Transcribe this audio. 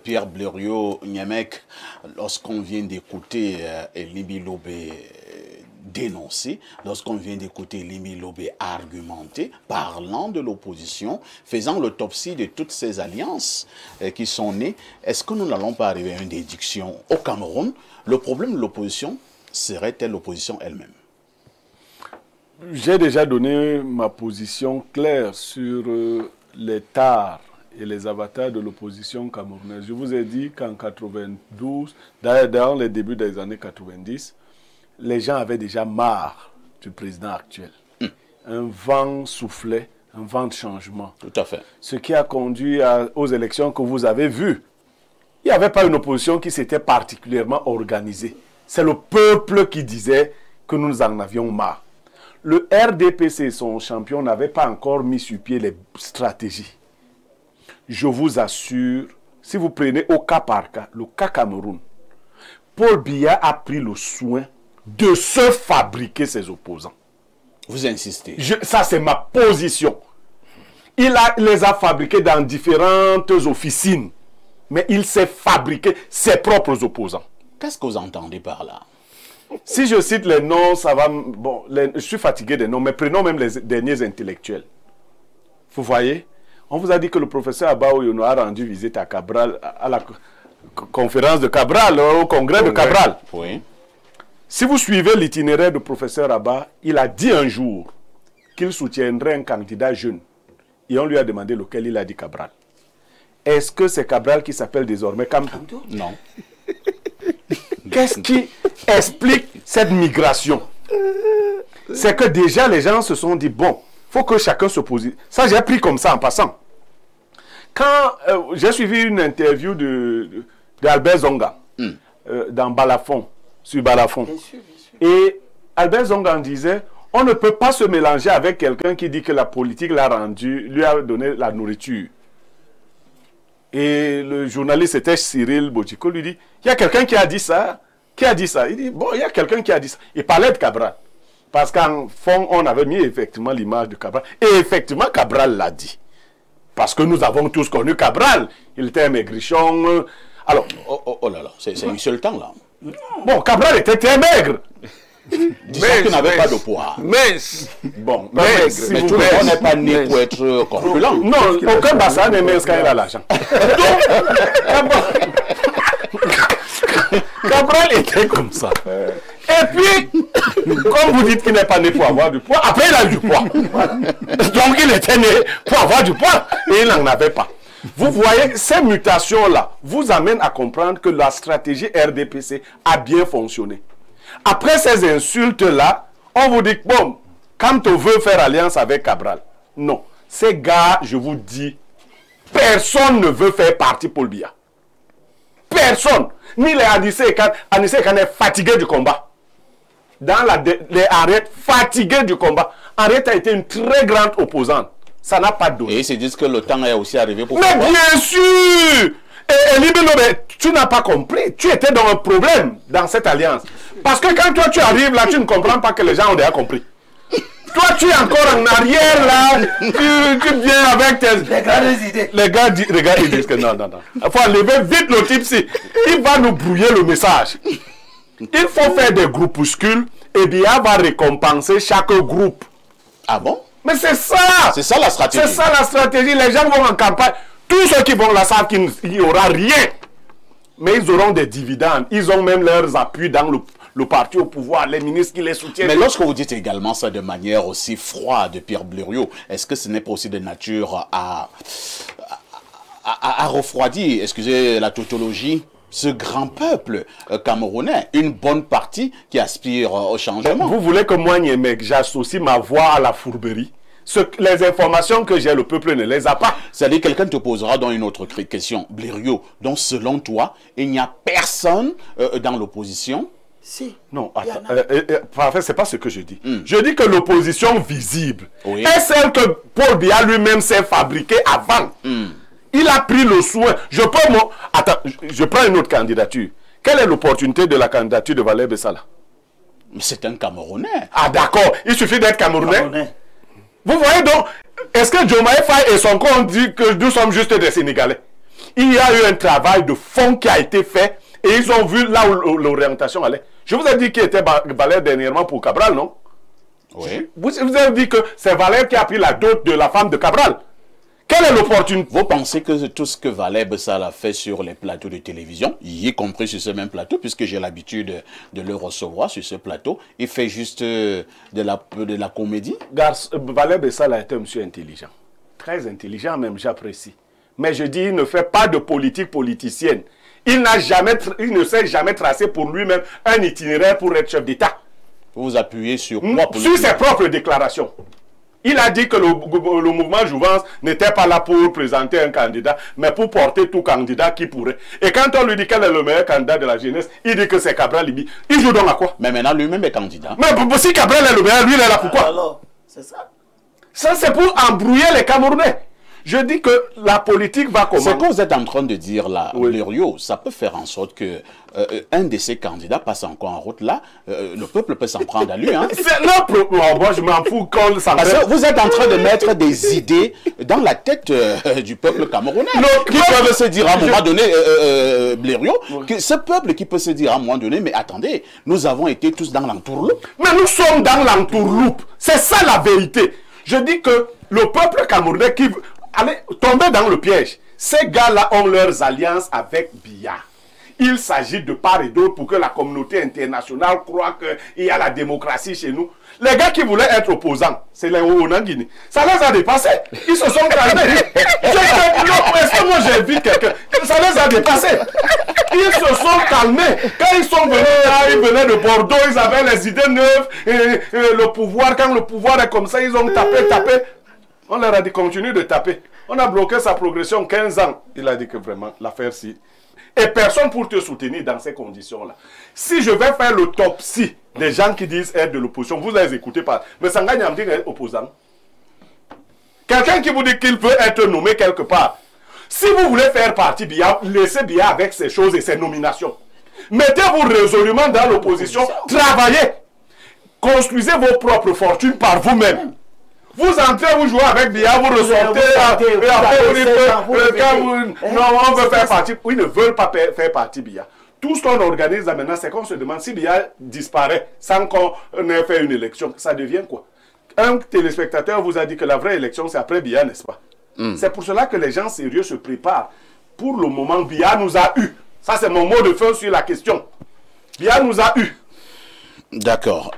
Pierre Blériot-Niamec, lorsqu'on vient d'écouter Elimi Lobé dénoncer, lorsqu'on vient d'écouter Elimi Lobé argumenter, parlant de l'opposition, faisant l'autopsie de toutes ces alliances qui sont nées, est-ce que nous n'allons pas arriver à une déduction? Au Cameroun, le problème de l'opposition serait-elle l'opposition elle-même? J'ai déjà donné ma position claire sur les tares et les avatars de l'opposition camerounaise. Je vous ai dit qu'en 92, dans les débuts des années 90, les gens avaient déjà marre du président actuel. Un vent soufflait, un vent de changement. Tout à fait. Ce qui a conduit aux élections que vous avez vues. Il n'y avait pas une opposition qui s'était particulièrement organisée. C'est le peuple qui disait que nous en avions marre. Le RDPC, son champion, n'avait pas encore mis sur pied les stratégies. Je vous assure, si vous prenez au cas par cas, le cas Cameroun, Paul Biya a pris le soin de se fabriquer ses opposants. Vous insistez. Ça, c'est ma position. Il les a fabriqués dans différentes officines, mais il s'est fabriqué ses propres opposants. Qu'est-ce que vous entendez par là? Si je cite les noms, ça va... Bon, je suis fatigué des noms, mais prenons même les derniers intellectuels. Vous voyez? On vous a dit que le professeur Abba Oyono a rendu visite à Cabral, à la conférence de Cabral, au congrès de Cabral. Oui. Si vous suivez l'itinéraire du professeur Abba, il a dit un jour qu'il soutiendrait un candidat jeune. Et on lui a demandé lequel, il a dit Cabral. Est-ce que c'est Cabral qui s'appelle désormais Kamto? Non. Qu'est-ce qui explique cette migration? C'est que déjà les gens se sont dit, bon, il faut que chacun se pose. Ça, j'ai appris comme ça en passant. Quand j'ai suivi une interview d'Albert Zonga dans Balafon, sur Balafon. Bien sûr, bien sûr. Et Albert Zonga disait, on ne peut pas se mélanger avec quelqu'un qui dit que la politique l'a rendu, lui a donné la nourriture. Et le journaliste, c'était Cyril Bodjiko, lui dit, il y a quelqu'un qui a dit ça. Qui a dit ça? Il dit, bon, il y a quelqu'un qui a dit ça. Il parlait de Cabral. Parce qu'en fond, on avait mis effectivement l'image de Cabral. Et effectivement, Cabral l'a dit. Parce que nous avons tous connu Cabral. Il était un maigrichon. Alors, oh là là, c'est insultant là. Bon, Cabral était très maigre. Disons qu'il n'avait pas de poids. Mince. Bon, mais tout le monde n'est pas né pour être corpulent. Non, aucun bassin n'est mince quand il a l'argent. Cabral était comme ça. Et puis, comme vous dites qu'il n'est pas né pour avoir du poids, après il a eu du poids. Donc il était né pour avoir du poids et il n'en avait pas. Vous voyez, ces mutations-là vous amènent à comprendre que la stratégie RDPC a bien fonctionné. Après ces insultes-là, on vous dit, bon, quand on veut faire alliance avec Cabral, non. Ces gars, je vous dis, personne ne veut faire partie Paul Biya. Personne. Ni les Anissé Kane est fatigué du combat. Dans les Arrêtes, fatigué du combat. Arrête a été une très grande opposante. Ça n'a pas donné. Et ils se disent que le temps est aussi arrivé pour... Mais bien sûr! Et Libino, tu n'as pas compris. Tu étais dans un problème dans cette alliance. Parce que quand toi tu arrives là, tu ne comprends pas que les gens ont déjà compris. Toi tu es encore en arrière là, tu viens avec tes... Les grandes idées. Les gars ils disent que non. Il faut enlever vite le type-ci. Il va nous brouiller le message. Il faut faire des groupuscules et bien va récompenser chaque groupe. Ah bon? Mais c'est ça! C'est ça la stratégie. C'est ça la stratégie. Les gens vont en campagne. Tous ceux qui vont là savent qu'il n'y aura rien. Mais ils auront des dividendes. Ils ont même leurs appuis dans le parti au pouvoir, les ministres qui les soutiennent. Mais lorsque vous dites également ça de manière aussi froide, Pierre Blériot, est-ce que ce n'est pas aussi de nature à refroidir, excusez la tautologie, ce grand peuple camerounais, une bonne partie qui aspire au changement? Vous voulez que moi, Niamec, j'associe ma voix à la fourberie? Les informations que j'ai, le peuple ne les a pas. C'est-à-dire, quelqu'un te posera dans une autre question. Blériot, donc selon toi, il n'y a personne dans l'opposition? Si. Non, attends. Parfait, c'est pas ce que je dis. Je dis que l'opposition visible est celle que Paul Biya lui-même s'est fabriquée avant. Il a pris le soin. Attends, je prends une autre candidature. Quelle est l'opportunité de la candidature de Valère Bessala? C'est un Camerounais. Ah d'accord, il suffit d'être Camerounais. Vous voyez donc, est-ce que Diomaye Faye et Sonko ont dit que nous sommes juste des Sénégalais? Il y a eu un travail de fond qui a été fait et ils ont vu là où l'orientation allait. Je vous ai dit qu'il était Valère dernièrement pour Cabral, non? Oui. Vous avez dit que c'est Valère qui a pris la dot de la femme de Cabral. Quelle est l'opportunité? Vous pensez que tout ce que Valère Bessal a fait sur les plateaux de télévision, y compris sur ce même plateau, puisque j'ai l'habitude de le recevoir sur ce plateau, il fait juste de la comédie? Valère Bessal a été un monsieur intelligent. Très intelligent même, j'apprécie. Mais je dis, il ne fait pas de politique politicienne. Il ne s'est jamais tracé pour lui-même un itinéraire pour être chef d'État. Vous vous appuyez sur quoi? Sur ses propres déclarations. Il a dit que le mouvement Jouvence n'était pas là pour présenter un candidat, mais pour porter tout candidat qui pourrait. Et quand on lui dit quel est le meilleur candidat de la jeunesse, il dit que c'est Cabral Libi. Il joue donc à quoi? Mais maintenant, lui-même est candidat. Mais si Cabral est le meilleur, lui, il est là pourquoi? Alors, c'est ça. Ça, c'est pour embrouiller les Camerounais. Je dis que la politique va commencer. Ce que vous êtes en train de dire là, Oui. Blériot, ça peut faire en sorte que un de ces candidats passe encore en route là. Le peuple peut s'en prendre à lui. Hein. Moi, je m'en fous quand ça Parce que vous êtes en train de mettre des idées dans la tête du peuple camerounais. Qui peuvent se dire à un moment donné, Blériot, que ce peuple qui peut se dire à un moment donné, mais attendez, nous avons été tous dans l'entourloupe. Mais nous sommes dans l'entourloupe. C'est ça la vérité. Je dis que le peuple camerounais qui allez tomber dans le piège. Ces gars-là ont leurs alliances avec Biya. Il s'agit de part et d'autre pour que la communauté internationale croit qu'il y a la démocratie chez nous. Les gars qui voulaient être opposants, c'est les Ouonanguini. Ça les a dépassés. Ils se sont calmés. Est-ce que moi j'invite quelqu'un? Ça les a dépassés. Ils se sont calmés. Quand ils sont venus là, ils venaient de Bordeaux, ils avaient les idées neuves. Et le pouvoir, quand le pouvoir est comme ça, ils ont tapé. On leur a dit continue de taper. On a bloqué sa progression 15 ans. Il a dit que vraiment, l'affaire si. Et personne pour te soutenir dans ces conditions-là. Si je vais faire l'autopsie des gens qui disent être de l'opposition, vous les écoutez pas. Mais Sanga Nyamdi est opposant. Quelqu'un qui vous dit qu'il peut être nommé quelque part. Si vous voulez faire partie Biya, laissez Biya avec ses choses et ses nominations. Mettez-vous résolument dans l'opposition. Travaillez. Construisez vos propres fortunes par vous-même. Vous entrez, vous jouez avec Biya, vous ressortez, et après vous dites, non, on veut faire partie. Ils ne veulent pas faire partie Biya. Tout ce qu'on organise là maintenant, c'est qu'on se demande si Biya disparaît sans qu'on ait fait une élection. Ça devient quoi? Un téléspectateur vous a dit que la vraie élection, c'est après Biya, n'est-ce pas? C'est pour cela que les gens sérieux se préparent. Pour le moment, Biya nous a eu. Ça, c'est mon mot de fin sur la question. Biya nous a eu. D'accord.